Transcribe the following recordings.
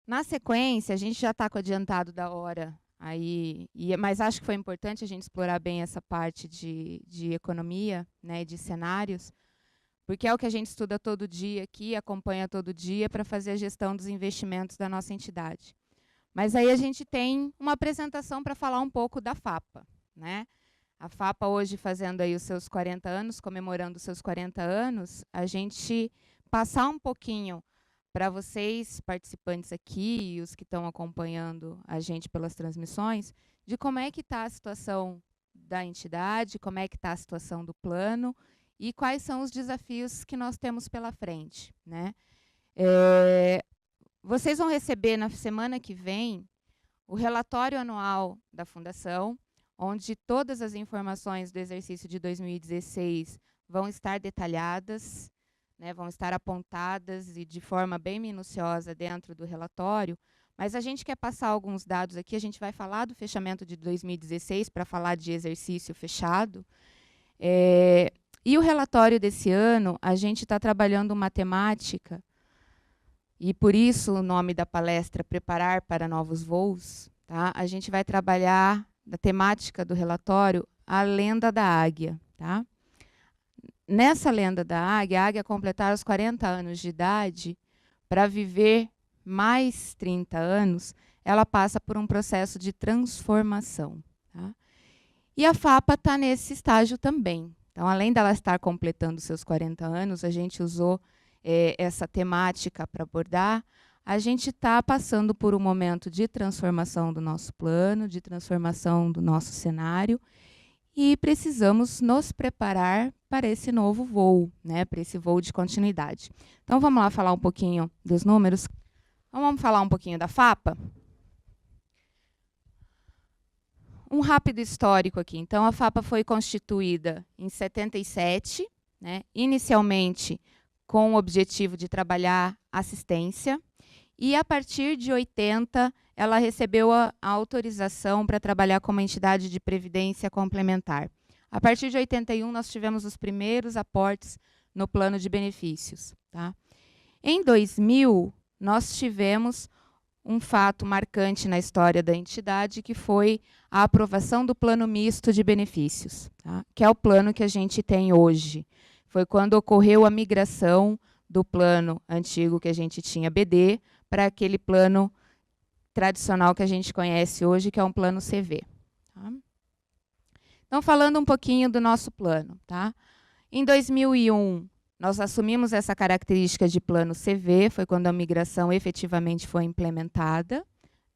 Na sequência, a gente já está com o adiantado da hora, aí, mas acho que foi importante a gente explorar bem essa parte de economia, né, de cenários, porque é o que a gente estuda todo dia aqui, acompanha todo dia para fazer a gestão dos investimentos da nossa entidade. Mas aí a gente tem uma apresentação para falar um pouco da FAPA, né? A FAPA hoje fazendo aí os seus 40 anos, comemorando os seus 40 anos, a gente passar um pouquinho para vocês, participantes aqui, e os que estão acompanhando a gente pelas transmissões, de como é que está a situação da entidade, como é que está a situação do plano e quais são os desafios que nós temos pela frente, né? Vocês vão receber na semana que vem o relatório anual da Fundação, onde todas as informações do exercício de 2016 vão estar detalhadas, né, vão estar apontadas e de forma bem minuciosa dentro do relatório, mas a gente quer passar alguns dados aqui, a gente vai falar do fechamento de 2016 para falar de exercício fechado. E o relatório desse ano, a gente está trabalhando uma temática, e por isso o nome da palestra, Preparar para Novos Voos, tá? A gente vai trabalhar da temática do relatório, a lenda da águia. Tá? Nessa lenda da águia, a águia completar os 40 anos de idade, para viver mais 30 anos, ela passa por um processo de transformação. Tá? E a FAPA está nesse estágio também. Então, além dela estar completando seus 40 anos, a gente usou essa temática para abordar. A gente está passando por um momento de transformação do nosso plano, de transformação do nosso cenário, e precisamos nos preparar para esse novo voo, né, para esse voo de continuidade. Então, vamos lá falar um pouquinho dos números. Então, vamos falar um pouquinho da FAPA? Um rápido histórico aqui. Então, a FAPA foi constituída em 77, né, inicialmente com o objetivo de trabalhar assistência, e a partir de 80, ela recebeu a autorização para trabalhar como entidade de previdência complementar. A partir de 81, nós tivemos os primeiros aportes no plano de benefícios. Tá? Em 2000, nós tivemos um fato marcante na história da entidade, que foi a aprovação do plano misto de benefícios, tá? Que é o plano que a gente tem hoje. Foi quando ocorreu a migração do plano antigo que a gente tinha BD para aquele plano tradicional que a gente conhece hoje, que é um plano CV. Tá? Então, falando um pouquinho do nosso plano. Tá? Em 2001, nós assumimos essa característica de plano CV, foi quando a migração efetivamente foi implementada.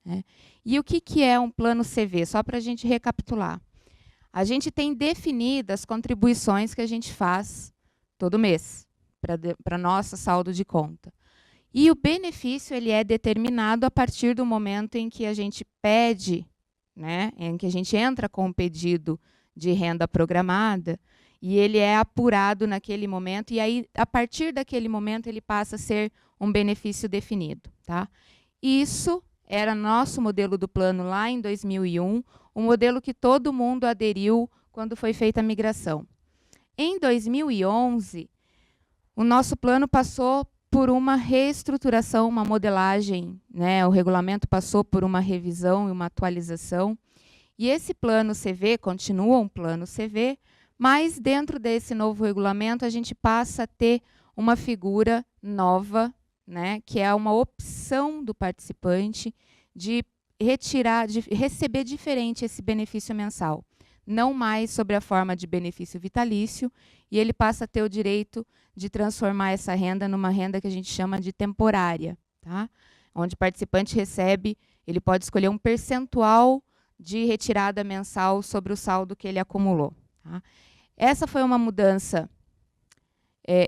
Né? E o que é um plano CV? Só para a gente recapitular. A gente tem definidas as contribuições que a gente faz todo mês para nosso saldo de conta. E o benefício ele é determinado a partir do momento em que a gente pede, né, em que a gente entra com um pedido de renda programada, e ele é apurado naquele momento, e aí, a partir daquele momento, ele passa a ser um benefício definido. Tá? Isso era nosso modelo do plano lá em 2001, um modelo que todo mundo aderiu quando foi feita a migração. Em 2011, o nosso plano passou por uma reestruturação, uma modelagem, né? O regulamento passou por uma revisão e uma atualização, e esse plano CV continua um plano CV, mas dentro desse novo regulamento a gente passa a ter uma figura nova, né, que é uma opção do participante de receber diferente esse benefício mensal. Não mais sobre a forma de benefício vitalício, e ele passa a ter o direito de transformar essa renda numa renda que a gente chama de temporária. Tá? Onde o participante recebe, ele pode escolher um percentual de retirada mensal sobre o saldo que ele acumulou. Tá? Essa foi uma mudança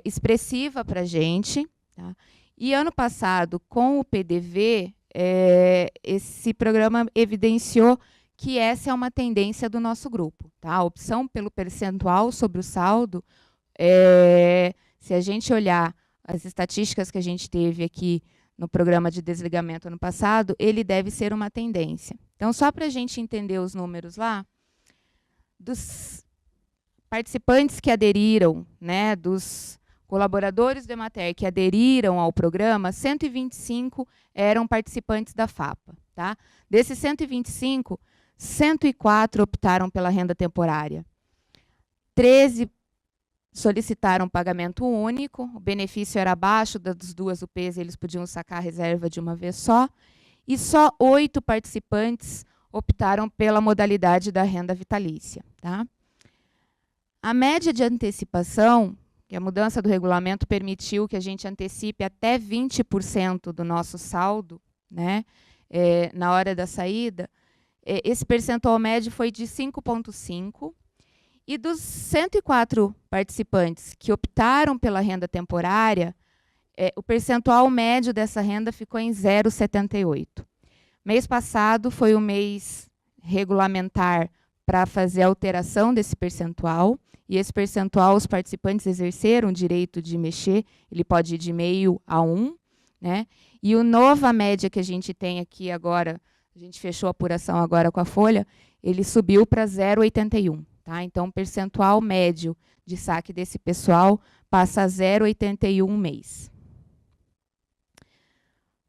expressiva para a gente. Tá? E ano passado, com o PDV, esse programa evidenciou que essa é uma tendência do nosso grupo. Tá? A opção pelo percentual sobre o saldo, se a gente olhar as estatísticas que a gente teve aqui no programa de desligamento ano passado, ele deve ser uma tendência. Então, só para a gente entender os números lá, dos participantes que aderiram, né, dos colaboradores do Emater que aderiram ao programa, 125 eram participantes da FAPA. Tá? Desses 125, 104 optaram pela renda temporária. 13 solicitaram pagamento único, o benefício era abaixo das 2 UPs, eles podiam sacar a reserva de uma vez só, e só 8 participantes optaram pela modalidade da renda vitalícia. Tá? A média de antecipação, que a mudança do regulamento permitiu que a gente antecipe até 20% do nosso saldo, né, na hora da saída, esse percentual médio foi de 5,5%, e dos 104 participantes que optaram pela renda temporária, o percentual médio dessa renda ficou em 0,78%. Mês passado foi o mês regulamentar para fazer a alteração desse percentual, e esse percentual os participantes exerceram o direito de mexer, ele pode ir de 0,5 a 1, né? E a nova média que a gente tem aqui agora, a gente fechou a apuração agora com a Folha, ele subiu para 0,81. Tá? Então, o percentual médio de saque desse pessoal passa a 0,81 mês.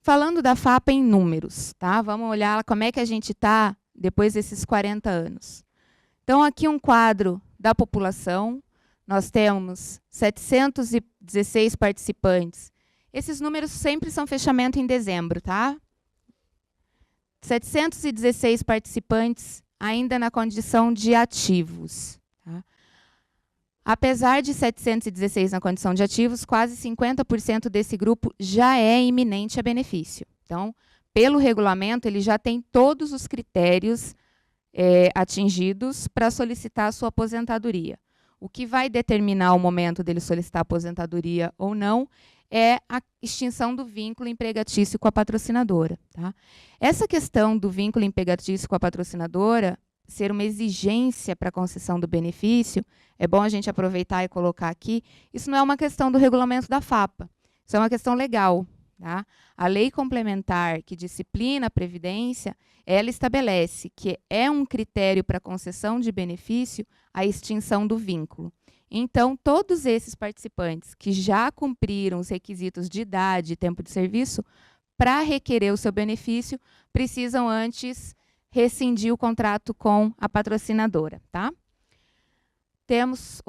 Falando da FAPA em números, tá? Vamos olhar como é que a gente está depois desses 40 anos. Então, aqui um quadro da população, nós temos 716 participantes. Esses números sempre são fechamento em dezembro, tá? 716 participantes ainda na condição de ativos. Tá? Apesar de 716 na condição de ativos, quase 50% desse grupo já é iminente a benefício. Então, pelo regulamento, ele já tem todos os critérios atingidos para solicitar a sua aposentadoria. O que vai determinar o momento dele solicitar a aposentadoria ou não é a extinção do vínculo empregatício com a patrocinadora. Tá? Essa questão do vínculo empregatício com a patrocinadora ser uma exigência para a concessão do benefício, é bom a gente aproveitar e colocar aqui, isso não é uma questão do regulamento da FAPA, isso é uma questão legal. Tá? A lei complementar que disciplina a Previdência, ela estabelece que é um critério para concessão de benefício a extinção do vínculo. Então, todos esses participantes que já cumpriram os requisitos de idade e tempo de serviço, para requerer o seu benefício, precisam antes rescindir o contrato com a patrocinadora. Tá? Temos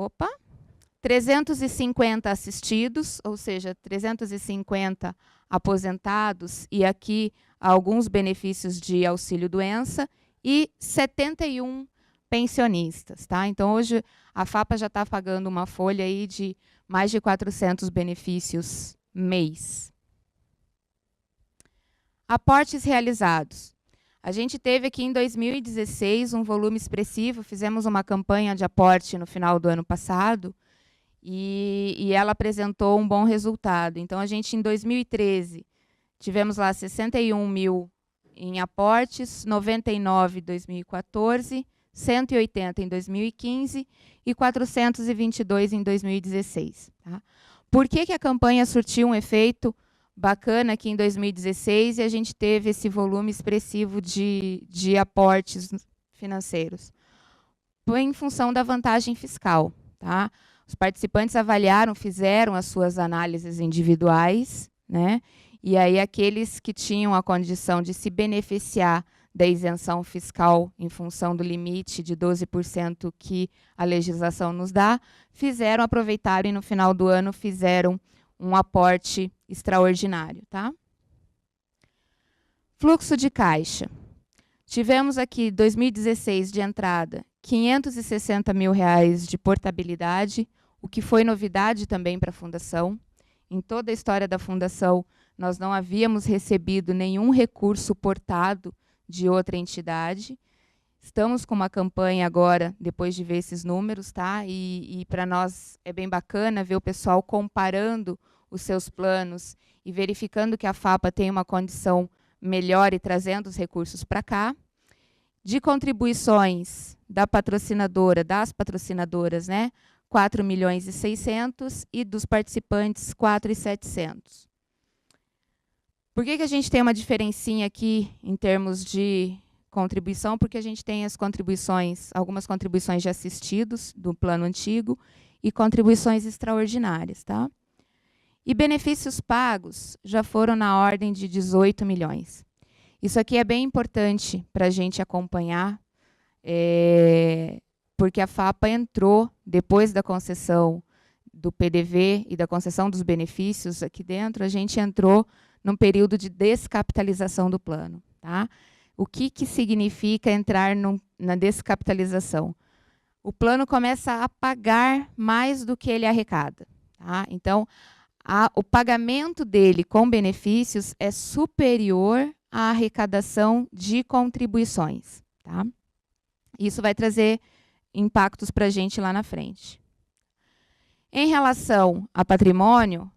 350 assistidos, ou seja, 350 aposentados, e aqui alguns benefícios de auxílio-doença, e 71 pensionistas. Tá? Então, hoje, a FAPA já está pagando uma folha aí de mais de 400 benefícios mês. Aportes realizados. A gente teve aqui em 2016 um volume expressivo, fizemos uma campanha de aporte no final do ano passado, e ela apresentou um bom resultado. Então, a gente, em 2013, tivemos lá 61 mil em aportes, 99 em 2014, 180 em 2015 e 422 em 2016. Tá? Por que a campanha surtiu um efeito bacana aqui em 2016 e a gente teve esse volume expressivo de aportes financeiros? Foi em função da vantagem fiscal. Tá? Os participantes avaliaram, fizeram as suas análises individuais, né? E aí aqueles que tinham a condição de se beneficiar da isenção fiscal em função do limite de 12% que a legislação nos dá, aproveitaram e no final do ano fizeram um aporte extraordinário. Tá? Fluxo de caixa. Tivemos aqui, 2016 de entrada, R$ 560 mil de portabilidade, o que foi novidade também para a Fundação. Em toda a história da Fundação, nós não havíamos recebido nenhum recurso portado de outra entidade. Estamos com uma campanha agora, depois de ver esses números, tá? E para nós é bem bacana ver o pessoal comparando os seus planos e verificando que a FAPA tem uma condição melhor e trazendo os recursos para cá. De contribuições da patrocinadora, das patrocinadoras, né? 4.600.000 e dos participantes 4.700. Por que a gente tem uma diferencinha aqui em termos de contribuição? Porque a gente tem as contribuições, algumas contribuições de assistidos do plano antigo e contribuições extraordinárias. Tá? E benefícios pagos já foram na ordem de 18 milhões. Isso aqui é bem importante para a gente acompanhar, porque a FAPA entrou, depois da concessão do PDV e da concessão dos benefícios aqui dentro, a gente entrou num período de descapitalização do plano. Tá? O que significa entrar na descapitalização? O plano começa a pagar mais do que ele arrecada. Tá? Então, o pagamento dele com benefícios é superior à arrecadação de contribuições. Tá? Isso vai trazer impactos para a gente lá na frente. Em relação a patrimônio,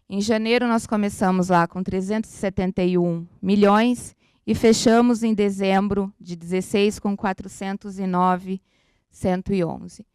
em janeiro nós começamos lá com 371 milhões e fechamos em dezembro de 16 com 409,111.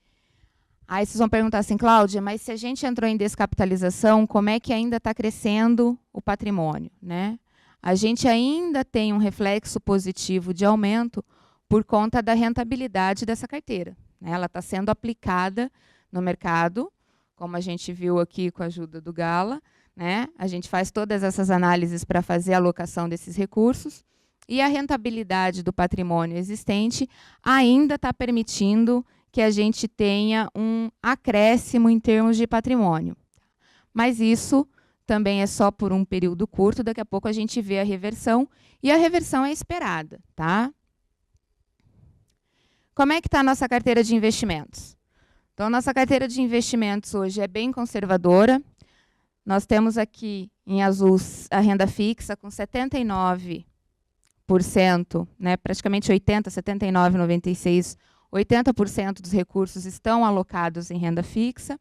Aí vocês vão perguntar assim, Cláudia, mas se a gente entrou em descapitalização, como é que ainda está crescendo o patrimônio, né? A gente ainda tem um reflexo positivo de aumento por conta da rentabilidade dessa carteira, né? Ela está sendo aplicada no mercado, como a gente viu aqui com a ajuda do Gala, né? A gente faz todas essas análises para fazer a alocação desses recursos e a rentabilidade do patrimônio existente ainda está permitindo que a gente tenha um acréscimo em termos de patrimônio. Mas isso também é só por um período curto, daqui a pouco a gente vê a reversão, e a reversão é esperada. Tá? Como é que está a nossa carteira de investimentos? Então, nossa carteira de investimentos hoje é bem conservadora. Nós temos aqui em azul a renda fixa com 79%, né, praticamente 80%, 79%, 96%, 80% dos recursos estão alocados em renda fixa.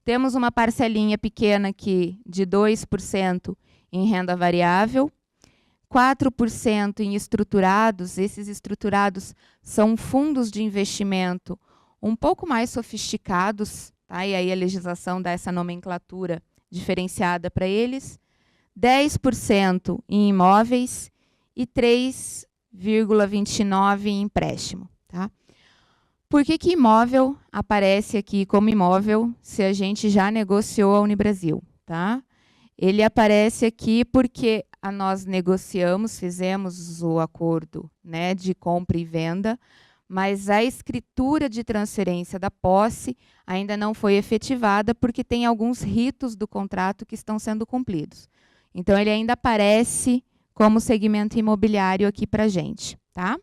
Temos uma parcelinha pequena aqui de 2% em renda variável, 4% em estruturados. Esses estruturados são fundos de investimento um pouco mais sofisticados, tá? E aí a legislação dá essa nomenclatura diferenciada para eles, 10% em imóveis e 3,29% em empréstimo. Tá? Por que imóvel aparece aqui como imóvel se a gente já negociou a Unibrasil? Tá? Ele aparece aqui porque nós negociamos, fizemos o acordo, né, de compra e venda, mas a escritura de transferência da posse ainda não foi efetivada porque tem alguns ritos do contrato que estão sendo cumpridos. Então, ele ainda aparece como segmento imobiliário aqui para a gente. Tá?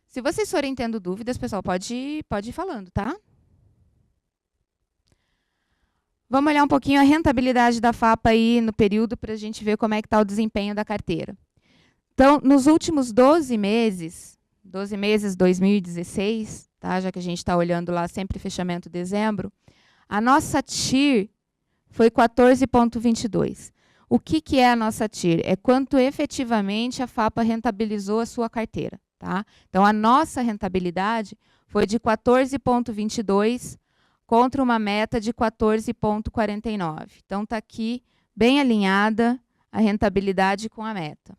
Se vocês forem tendo dúvidas, pessoal, pode ir falando. Tá? Vamos olhar um pouquinho a rentabilidade da FAPA aí no período para a gente ver como é que está o desempenho da carteira. Então, nos últimos 12 meses 2016, tá? Já que a gente está olhando lá sempre fechamento de dezembro, a nossa TIR foi 14,22. O que é a nossa TIR? É quanto efetivamente a FAPA rentabilizou a sua carteira. Tá? Então, a nossa rentabilidade foi de 14,22 contra uma meta de 14,49. Então, está aqui bem alinhada a rentabilidade com a meta.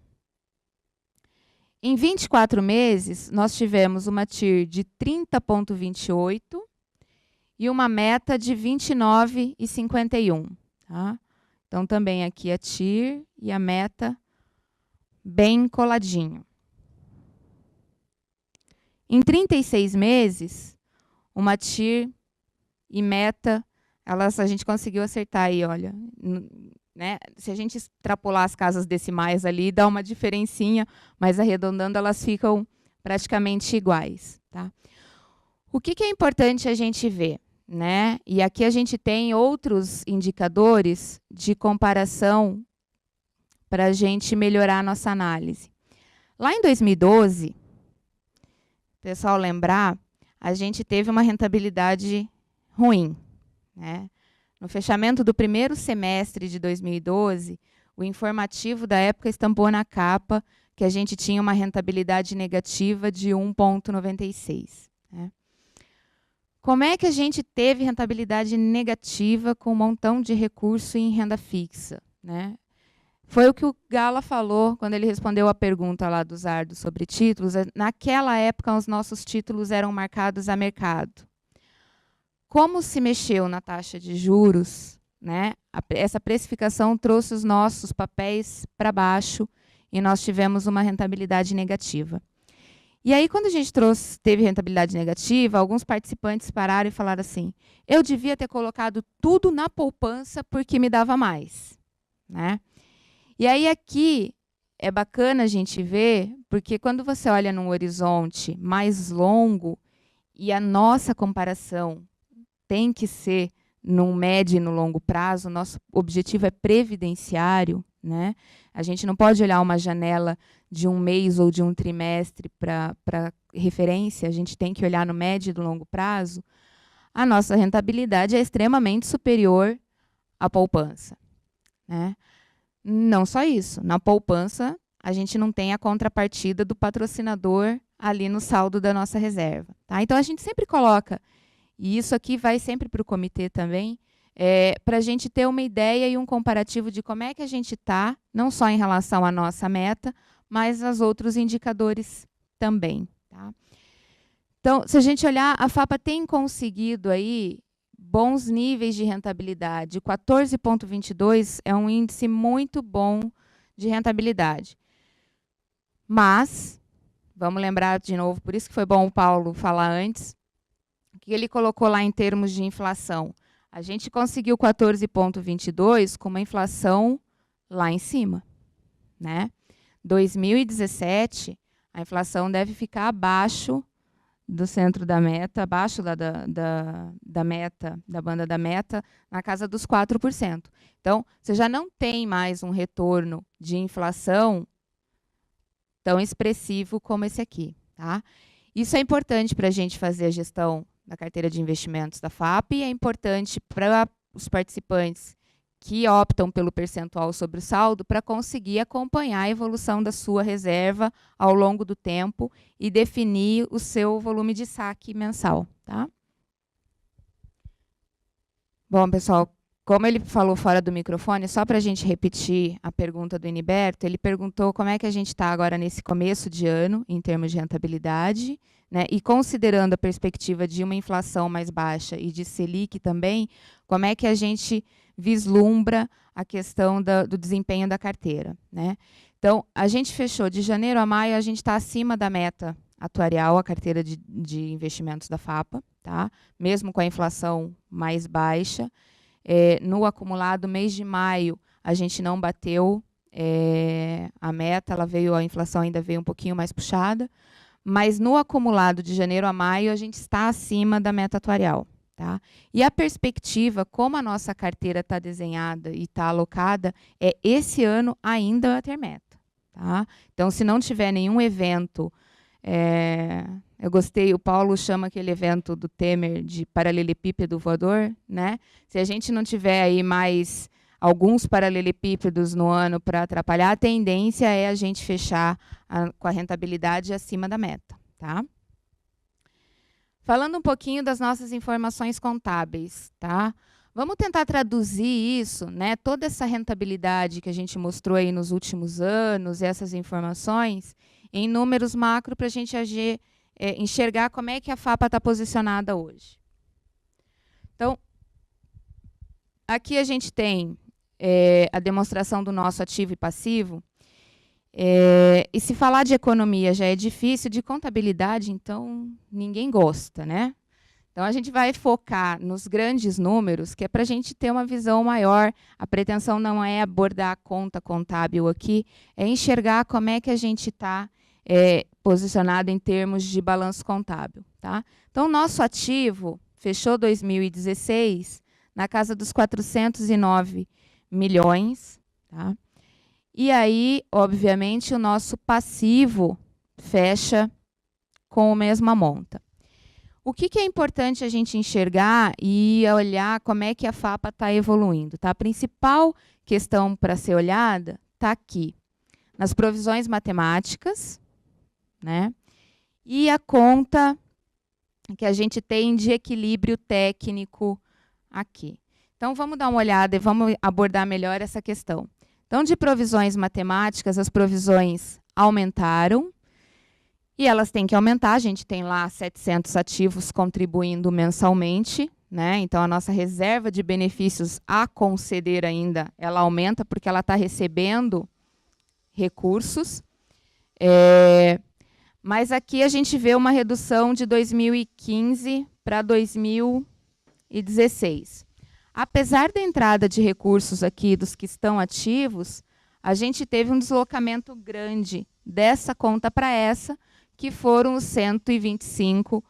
Em 24 meses, nós tivemos uma TIR de 30,28 e uma meta de 29,51. Tá? Então, também aqui a TIR e a meta bem coladinho. Em 36 meses, uma TIR e meta, a gente conseguiu acertar aí, olha, né? Se a gente extrapolar as casas decimais ali, dá uma diferencinha, mas arredondando elas ficam praticamente iguais. Tá? O que é importante a gente ver? Né? E aqui a gente tem outros indicadores de comparação para a gente melhorar a nossa análise. Lá em 2012, pessoal lembrar, a gente teve uma rentabilidade ruim, né? No fechamento do primeiro semestre de 2012, o informativo da época estampou na capa que a gente tinha uma rentabilidade negativa de 1,96. Né? Como é que a gente teve rentabilidade negativa com um montão de recurso em renda fixa? Né? Foi o que o Gala falou quando ele respondeu a pergunta lá do Zardo sobre títulos. Naquela época, os nossos títulos eram marcados a mercado. Como se mexeu na taxa de juros, né, essa precificação trouxe os nossos papéis para baixo e nós tivemos uma rentabilidade negativa. E aí, quando a gente teve rentabilidade negativa, alguns participantes pararam e falaram assim: eu devia ter colocado tudo na poupança porque me dava mais, né? E aí aqui é bacana a gente ver, porque quando você olha num horizonte mais longo e a nossa comparação tem que ser no médio e no longo prazo, nosso objetivo é previdenciário, né? A gente não pode olhar uma janela de um mês ou de um trimestre para referência, a gente tem que olhar no médio e no longo prazo. A nossa rentabilidade é extremamente superior à poupança, né? Não só isso, na poupança a gente não tem a contrapartida do patrocinador ali no saldo da nossa reserva, tá? Então a gente sempre coloca, e isso aqui vai sempre para o comitê também, para a gente ter uma ideia e um comparativo de como é que a gente está, não só em relação à nossa meta, mas aos outros indicadores também, tá? Então, se a gente olhar, a FAPA tem conseguido aí bons níveis de rentabilidade. 14,22 é um índice muito bom de rentabilidade. Mas, vamos lembrar de novo, por isso que foi bom o Paulo falar antes, que ele colocou lá em termos de inflação. A gente conseguiu 14,22 com uma inflação lá em cima, né? 2017, a inflação deve ficar abaixo do centro da meta, abaixo da meta, da banda da meta, na casa dos 4%. Então, você já não tem mais um retorno de inflação tão expressivo como esse aqui, tá? Isso é importante para a gente fazer a gestão da carteira de investimentos da FAP e é importante para os participantes que optam pelo percentual sobre o saldo para conseguir acompanhar a evolução da sua reserva ao longo do tempo e definir o seu volume de saque mensal, tá? Bom, pessoal, como ele falou fora do microfone, só para a gente repetir a pergunta do Iniberto, ele perguntou como é que a gente está agora nesse começo de ano, em termos de rentabilidade, né, e considerando a perspectiva de uma inflação mais baixa e de Selic também, como é que a gente vislumbra a questão do desempenho da carteira, né? Então, a gente fechou de janeiro a maio, a gente está acima da meta atuarial, a carteira de investimentos da FAPA, tá? Mesmo com a inflação mais baixa. No acumulado, mês de maio, a gente não bateu a meta, a inflação ainda veio um pouquinho mais puxada, mas no acumulado de janeiro a maio, a gente está acima da meta atuarial. Tá? E a perspectiva, como a nossa carteira está desenhada e está alocada, é esse ano ainda ter meta. Tá? Então, se não tiver nenhum evento, eu gostei, o Paulo chama aquele evento do Temer de paralelepípedo voador, né? Se a gente não tiver aí mais alguns paralelepípedos no ano para atrapalhar, a tendência é a gente fechar com a rentabilidade acima da meta. Tá? Falando um pouquinho das nossas informações contábeis, tá? Vamos tentar traduzir isso, né? Toda essa rentabilidade que a gente mostrou aí nos últimos anos, essas informações, em números macro para a gente enxergar como é que a FAPA está posicionada hoje. Então, aqui a gente tem a demonstração do nosso ativo e passivo. E se falar de economia já é difícil, de contabilidade, então, ninguém gosta, né? Então, a gente vai focar nos grandes números, que é para a gente ter uma visão maior. A pretensão não é abordar a conta contábil aqui, é enxergar como é que a gente está posicionado em termos de balanço contábil. Tá? Então, o nosso ativo fechou 2016 na casa dos 409 milhões, tá? E aí, obviamente, o nosso passivo fecha com a mesma monta. O que é importante a gente enxergar e olhar como é que a FAPA está evoluindo? Tá? A principal questão para ser olhada está aqui, nas provisões matemáticas, né? E a conta que a gente tem de equilíbrio técnico aqui. Então, vamos dar uma olhada e vamos abordar melhor essa questão. Então, de provisões matemáticas, as provisões aumentaram e elas têm que aumentar. A gente tem lá 700 ativos contribuindo mensalmente, né? Então, a nossa reserva de benefícios a conceder ainda, ela aumenta porque ela está recebendo recursos. Mas aqui a gente vê uma redução de 2015 para 2016. Apesar da entrada de recursos aqui dos que estão ativos, a gente teve um deslocamento grande dessa conta para essa, que foram os 125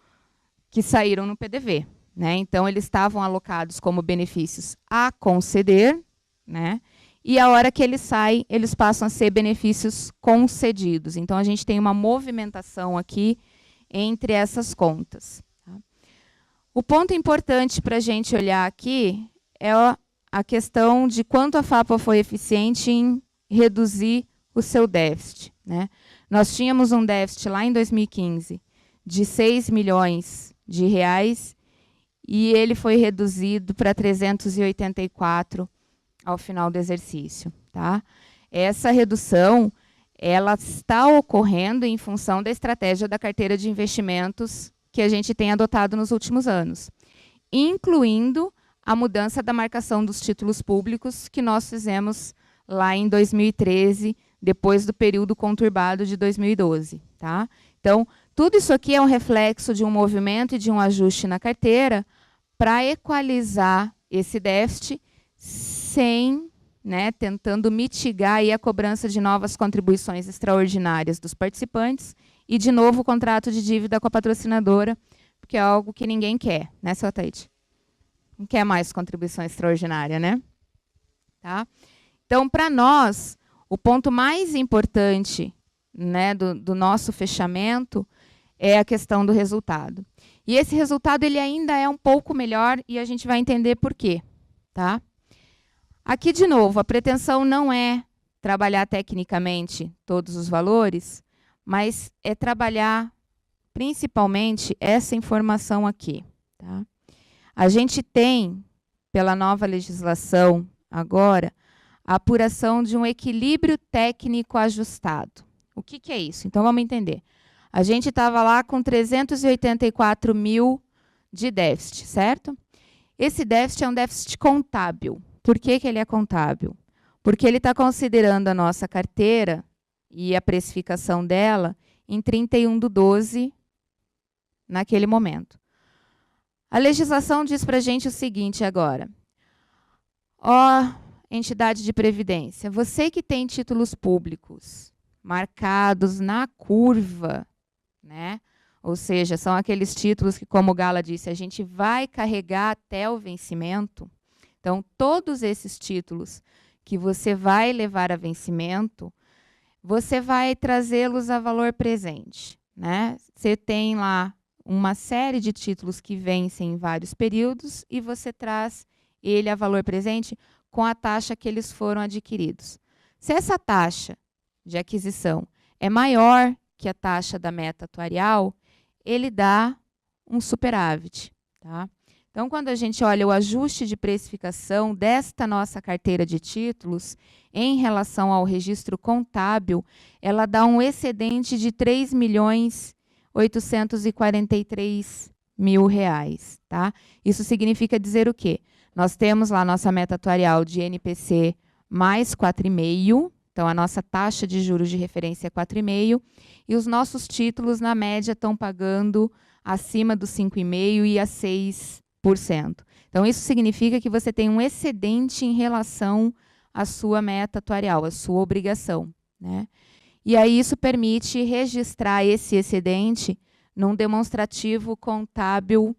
que saíram no PDV. Né? Então, eles estavam alocados como benefícios a conceder, né? E a hora que eles saem, eles passam a ser benefícios concedidos. Então, a gente tem uma movimentação aqui entre essas contas. Tá? O ponto importante para a gente olhar aqui é a questão de quanto a FAPA foi eficiente em reduzir o seu déficit. Né? Nós tínhamos um déficit lá em 2015 de 6 milhões de reais e ele foi reduzido para 384 ao final do exercício. Tá? Essa redução ela está ocorrendo em função da estratégia da carteira de investimentos que a gente tem adotado nos últimos anos, incluindo a mudança da marcação dos títulos públicos que nós fizemos lá em 2013, depois do período conturbado de 2012. Tá? Então, tudo isso aqui é um reflexo de um movimento e de um ajuste na carteira para equalizar esse déficit sem, né, tentando mitigar aí a cobrança de novas contribuições extraordinárias dos participantes e, de novo, o contrato de dívida com a patrocinadora, porque é algo que ninguém quer, né, seu Taíde? Não quer mais contribuição extraordinária, né? Tá? Então, para nós, o ponto mais importante, né, do nosso fechamento é a questão do resultado. E esse resultado ele ainda é um pouco melhor e a gente vai entender por quê. Tá? Aqui, de novo, a pretensão não é trabalhar tecnicamente todos os valores, mas é trabalhar principalmente essa informação aqui. Tá? A gente tem, pela nova legislação agora, a apuração de um equilíbrio técnico ajustado. O que é isso? Então, vamos entender. A gente estava lá com 384 mil de déficit, certo? Esse déficit é um déficit contábil. Por que ele é contábil? Porque ele está considerando a nossa carteira e a precificação dela em 31/12 naquele momento. A legislação diz para a gente o seguinte agora. Ó, entidade de previdência, você que tem títulos públicos marcados na curva, né? Ou seja, são aqueles títulos que, como o Gala disse, a gente vai carregar até o vencimento. Então, todos esses títulos que você vai levar a vencimento, você vai trazê-los a valor presente. Né? Você tem lá uma série de títulos que vencem em vários períodos e você traz ele a valor presente com a taxa que eles foram adquiridos. Se essa taxa de aquisição é maior que a taxa da meta atuarial, ele dá um superávit. Tá? Então, quando a gente olha o ajuste de precificação desta nossa carteira de títulos em relação ao registro contábil, ela dá um excedente de R$ 3.843.000. Tá? Isso significa dizer o quê? Nós temos lá a nossa meta atuarial de NPC mais 4,5%, então a nossa taxa de juros de referência é 4,5%, e os nossos títulos, na média, estão pagando acima dos 5,5% e a 6%. Então, isso significa que você tem um excedente em relação à sua meta atuarial, à sua obrigação. Né? E aí isso permite registrar esse excedente num demonstrativo contábil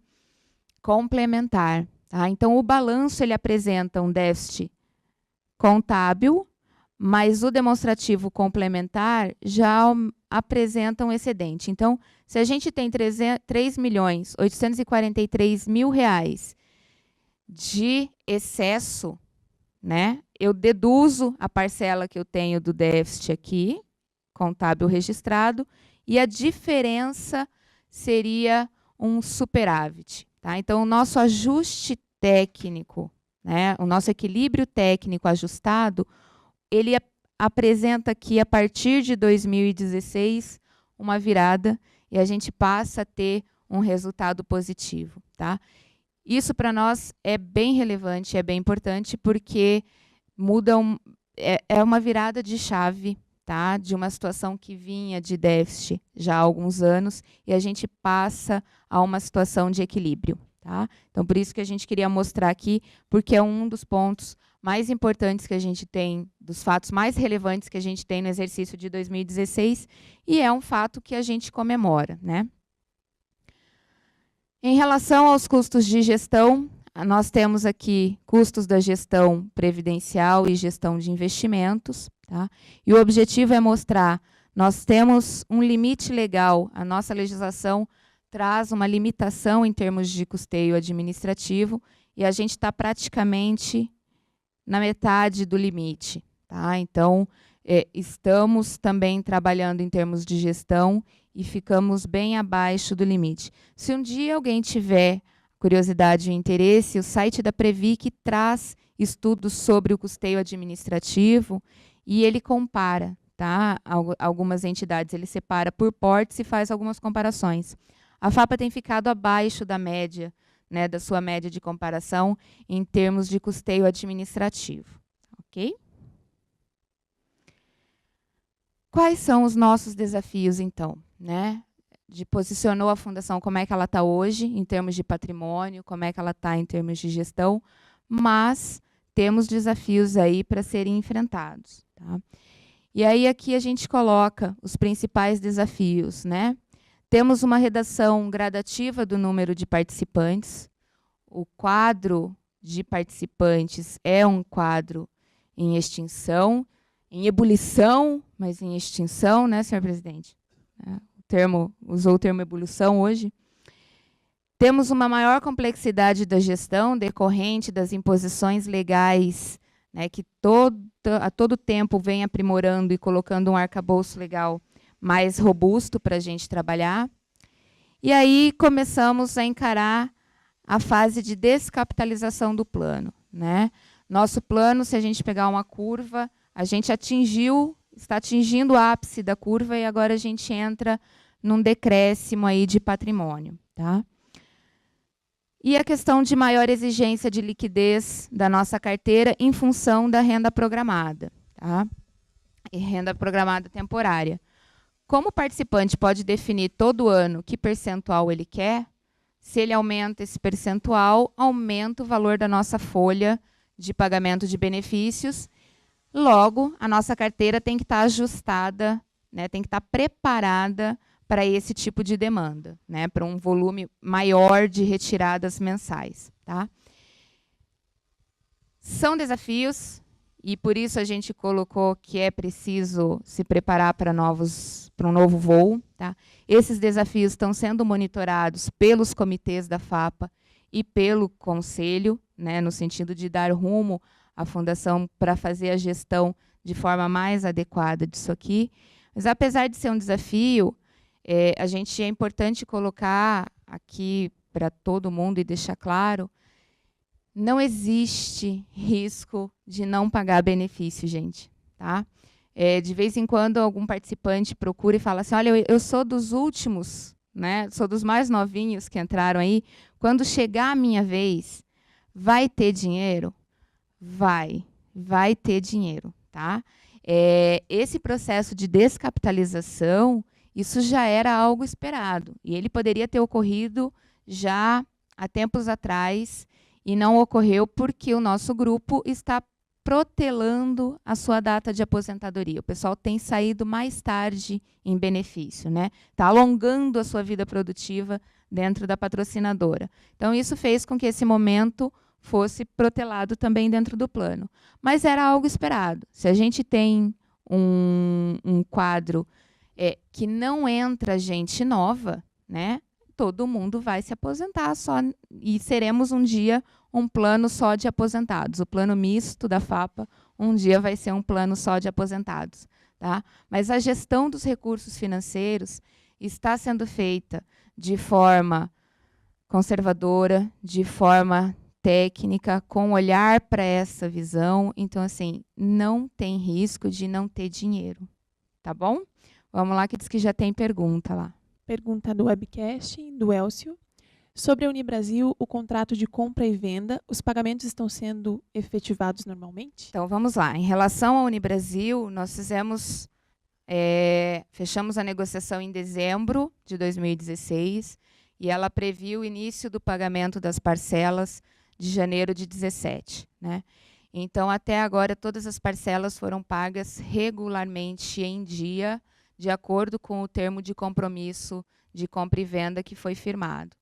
complementar. Tá? Então, o balanço ele apresenta um déficit contábil, mas o demonstrativo complementar já apresenta um excedente. Então, se a gente tem R$ 3.843.000 de excesso, né, eu deduzo a parcela que eu tenho do déficit aqui, contábil registrado, e a diferença seria um superávit. Tá? Então, o nosso ajuste técnico, né, o nosso equilíbrio técnico ajustado, ele apresenta aqui, a partir de 2016, uma virada e a gente passa a ter um resultado positivo. Tá? Isso para nós é bem relevante, é bem importante, porque é uma virada de chave, tá? De uma situação que vinha de déficit já há alguns anos, e a gente passa a uma situação de equilíbrio. Tá? Então, por isso que a gente queria mostrar aqui, porque é um dos pontos mais importantes que a gente tem, dos fatos mais relevantes que a gente tem no exercício de 2016, e é um fato que a gente comemora, né? Em relação aos custos de gestão, nós temos aqui custos da gestão previdencial e gestão de investimentos, tá? E o objetivo é mostrar, nós temos um limite legal, a nossa legislação traz uma limitação em termos de custeio administrativo, e a gente está praticamente na metade do limite, tá? Então, estamos também trabalhando em termos de gestão e ficamos bem abaixo do limite. Se um dia alguém tiver curiosidade e interesse, o site da Previc traz estudos sobre o custeio administrativo e ele compara, tá? Algumas entidades, ele separa por portes e faz algumas comparações. A FAPA tem ficado abaixo da média, né, da sua média de comparação em termos de custeio administrativo. Ok? Quais são os nossos desafios, então? Né? Posicionou a Fundação, como é que ela está hoje, em termos de patrimônio, como é que ela está em termos de gestão, mas temos desafios aí para serem enfrentados. Tá? E aí aqui a gente coloca os principais desafios, né? Temos uma redação gradativa do número de participantes. O quadro de participantes é um quadro em extinção, em ebulição, mas em extinção, né, senhor presidente? Usou o termo ebulição hoje. Temos uma maior complexidade da gestão decorrente das imposições legais, né, que a todo tempo vem aprimorando e colocando um arcabouço legal mais robusto para a gente trabalhar. E aí começamos a encarar a fase de descapitalização do plano, né? Nosso plano, se a gente pegar uma curva, a gente está atingindo o ápice da curva e agora a gente entra num decréscimo aí de patrimônio, tá? E a questão de maior exigência de liquidez da nossa carteira em função da renda programada, tá? E renda programada temporária. Como o participante pode definir todo ano que percentual ele quer, se ele aumenta esse percentual, aumenta o valor da nossa folha de pagamento de benefícios. Logo, a nossa carteira tem que estar ajustada, né, tem que estar preparada para esse tipo de demanda, né, para um volume maior de retiradas mensais. Tá? São desafios, e por isso a gente colocou que é preciso se preparar para um novo voo. Tá? Esses desafios estão sendo monitorados pelos comitês da FAPA e pelo Conselho, né, no sentido de dar rumo à Fundação para fazer a gestão de forma mais adequada disso aqui. Mas, apesar de ser um desafio, é importante colocar aqui para todo mundo e deixar claro, não existe risco de não pagar benefício, gente. Tá? De vez em quando, algum participante procura e fala assim, olha, eu sou dos últimos, né? Sou dos mais novinhos que entraram aí. Quando chegar a minha vez, vai ter dinheiro? Vai ter dinheiro. Tá? Esse processo de descapitalização, isso já era algo esperado. E ele poderia ter ocorrido já há tempos atrás, e não ocorreu porque o nosso grupo está protelando a sua data de aposentadoria. O pessoal tem saído mais tarde em benefício, né? Está alongando a sua vida produtiva dentro da patrocinadora. Então, isso fez com que esse momento fosse protelado também dentro do plano. Mas era algo esperado. Se a gente tem um quadro que não entra gente nova, né? Todo mundo vai se aposentar só, e seremos um dia um plano só de aposentados. O plano misto da FAPA, um dia vai ser um plano só de aposentados. Tá? Mas a gestão dos recursos financeiros está sendo feita de forma conservadora, de forma técnica, com olhar para essa visão. Então, assim, não tem risco de não ter dinheiro. Tá bom? Vamos lá, que diz que já tem pergunta lá. Pergunta do webcast, do Elcio. Sobre a Unibrasil, o contrato de compra e venda, os pagamentos estão sendo efetivados normalmente? Então, vamos lá. Em relação à Unibrasil, nós fechamos a negociação em dezembro de 2016 e ela previu o início do pagamento das parcelas de janeiro de 17, né? Então, até agora, todas as parcelas foram pagas regularmente em dia, de acordo com o termo de compromisso de compra e venda que foi firmado.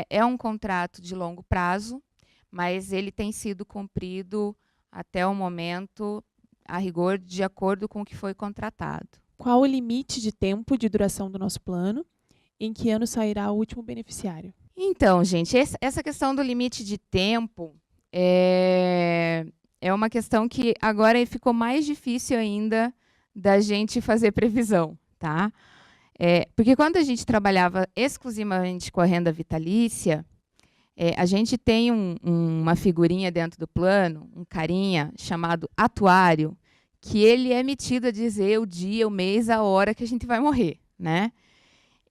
É um contrato de longo prazo, mas ele tem sido cumprido até o momento, a rigor, de acordo com o que foi contratado. Qual o limite de tempo de duração do nosso plano? Em que ano sairá o último beneficiário? Então, gente, essa questão do limite de tempo é uma questão que agora ficou mais difícil ainda da gente fazer previsão, tá? Porque quando a gente trabalhava exclusivamente com a renda vitalícia, a gente tem uma figurinha dentro do plano, um carinha chamado atuário, que ele é metido a dizer o dia, o mês, a hora que a gente vai morrer, né?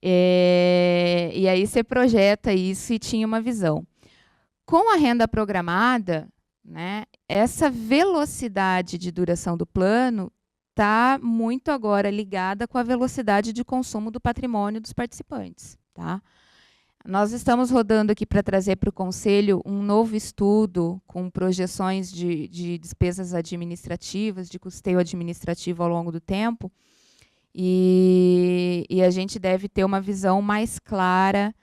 E aí você projeta isso e tinha uma visão. Com a renda programada, né, essa velocidade de duração do plano está muito agora ligada com a velocidade de consumo do patrimônio dos participantes, tá? Nós estamos rodando aqui para trazer para o Conselho um novo estudo com projeções de despesas administrativas, de custeio administrativo ao longo do tempo, e a gente deve ter uma visão mais clara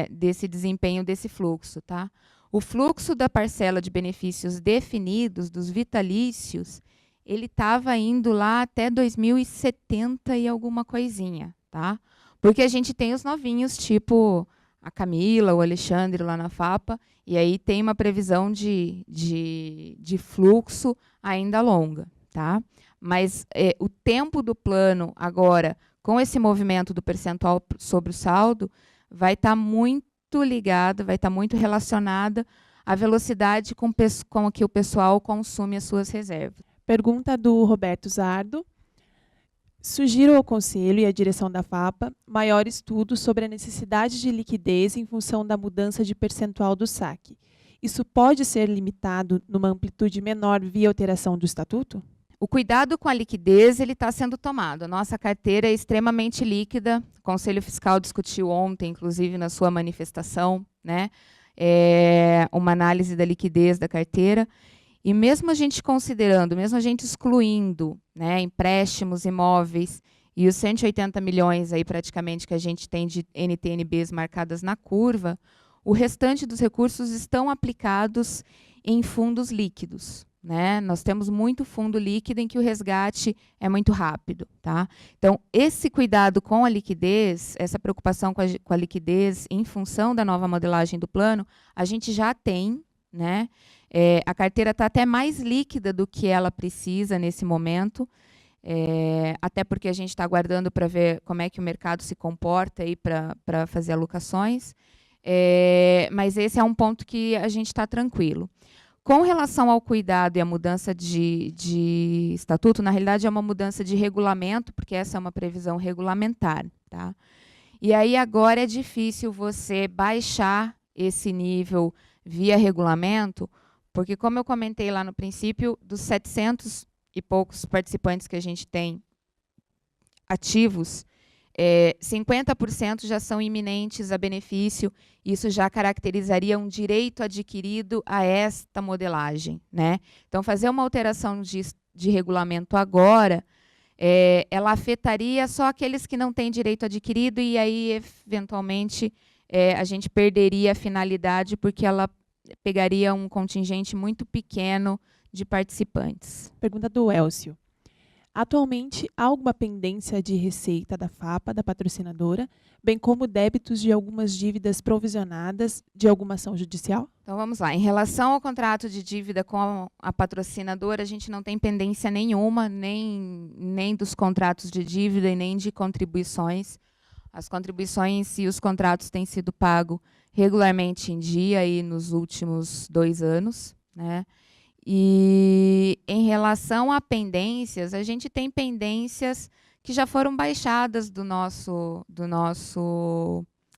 desse desempenho desse fluxo, tá? O fluxo da parcela de benefícios definidos, dos vitalícios, ele estava indo lá até 2070 e alguma coisinha, tá? Porque a gente tem os novinhos, tipo a Camila, o Alexandre lá na FAPA, e aí tem uma previsão de fluxo ainda longa, tá? Mas o tempo do plano agora, com esse movimento do percentual sobre o saldo, vai estar muito ligada, vai estar muito relacionada à velocidade com que o pessoal consome as suas reservas. Pergunta do Roberto Zardo. Sugiro ao Conselho e à direção da FAPA maior estudo sobre a necessidade de liquidez em função da mudança de percentual do saque. Isso pode ser limitado numa amplitude menor via alteração do estatuto? O cuidado com a liquidez está sendo tomado. A nossa carteira é extremamente líquida. O Conselho Fiscal discutiu ontem, inclusive na sua manifestação, né, uma análise da liquidez da carteira. E mesmo a gente considerando, mesmo a gente excluindo, né, empréstimos imóveis e os 180 milhões aí praticamente que a gente tem de NTNBs marcadas na curva, o restante dos recursos estão aplicados em fundos líquidos, né? Nós temos muito fundo líquido em que o resgate é muito rápido, tá? Então, esse cuidado com a liquidez, essa preocupação com a liquidez em função da nova modelagem do plano, a gente já tem, né? A carteira está até mais líquida do que ela precisa nesse momento, até porque a gente está aguardando para ver como é que o mercado se comporta para fazer alocações, mas esse é um ponto que a gente está tranquilo. Com relação ao cuidado e a mudança de estatuto, na realidade é uma mudança de regulamento, porque essa é uma previsão regulamentar, tá? E aí agora é difícil você baixar esse nível via regulamento, porque, como eu comentei lá no princípio, dos 700 e poucos participantes que a gente tem ativos, 50% já são iminentes a benefício. Isso já caracterizaria um direito adquirido a esta modelagem, né? Então, fazer uma alteração de regulamento agora, ela afetaria só aqueles que não têm direito adquirido e aí, eventualmente, a gente perderia a finalidade porque ela pegaria um contingente muito pequeno de participantes. Pergunta do Elcio. Atualmente, há alguma pendência de receita da FAPA, da patrocinadora, bem como débitos de algumas dívidas provisionadas de alguma ação judicial? Então, vamos lá. Em relação ao contrato de dívida com a patrocinadora, a gente não tem pendência nenhuma, nem dos contratos de dívida e nem de contribuições. As contribuições e os contratos têm sido pagos regularmente em dia aí nos últimos 2 anos, né? E em relação a pendências, a gente tem pendências que já foram baixadas do nosso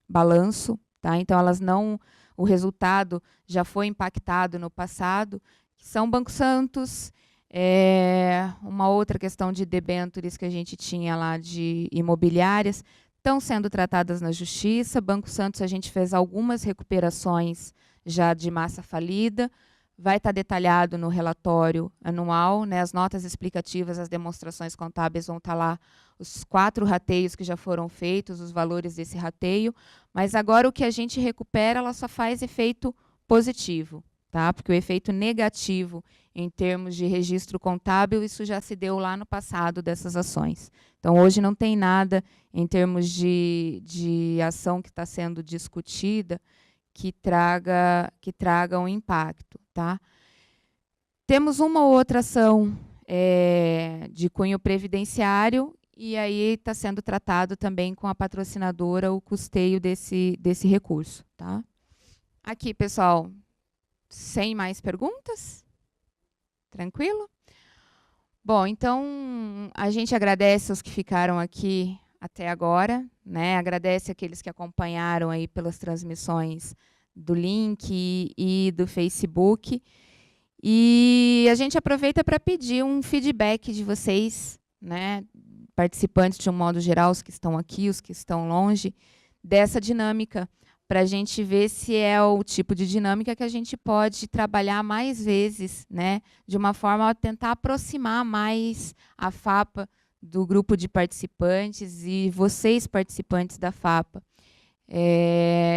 balanço, tá? Então, o resultado já foi impactado no passado, que são Banco Santos, uma outra questão de debêntures que a gente tinha lá de imobiliárias, estão sendo tratadas na Justiça. Banco Santos, a gente fez algumas recuperações já de massa falida, vai estar detalhado no relatório anual, né, as notas explicativas, as demonstrações contábeis vão estar lá, os 4 rateios que já foram feitos, os valores desse rateio, mas agora o que a gente recupera, ela só faz efeito positivo, tá? Porque o efeito negativo em termos de registro contábil, isso já se deu lá no passado dessas ações. Então, hoje não tem nada em termos de ação que está sendo discutida que traga um impacto, tá? Temos uma ou outra ação de cunho previdenciário e aí está sendo tratado também com a patrocinadora o custeio desse recurso, tá? Aqui, pessoal, sem mais perguntas? Tranquilo? Bom, então, a gente agradece aos que ficaram aqui até agora, né? Agradece aqueles que acompanharam aí pelas transmissões do link e do Facebook. E a gente aproveita para pedir um feedback de vocês, né? Participantes de um modo geral, os que estão aqui, os que estão longe, dessa dinâmica, para a gente ver se é o tipo de dinâmica que a gente pode trabalhar mais vezes, né, de uma forma a tentar aproximar mais a FAPA do grupo de participantes e vocês, participantes da FAPA.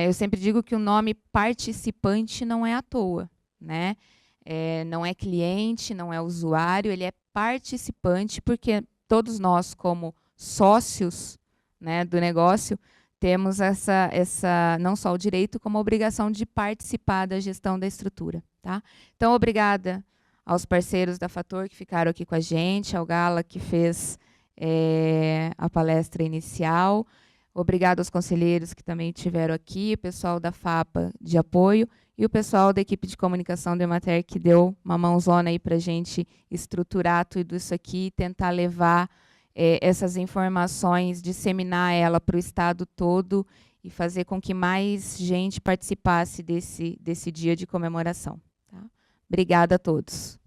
Eu sempre digo que o nome participante não é à toa, né? Não é cliente, não é usuário, ele é participante, porque todos nós, como sócios, né, do negócio, temos essa não só o direito, como a obrigação de participar da gestão da estrutura, tá? Então, obrigada aos parceiros da Fator que ficaram aqui com a gente, ao Gala que fez a palestra inicial, obrigado aos conselheiros que também estiveram aqui, o pessoal da FAPA de apoio e o pessoal da equipe de comunicação do Emater que deu uma mãozona aí para a gente estruturar tudo isso aqui e tentar levar essas informações, disseminar ela para o estado todo e fazer com que mais gente participasse desse dia de comemoração. Tá? Obrigada a todos.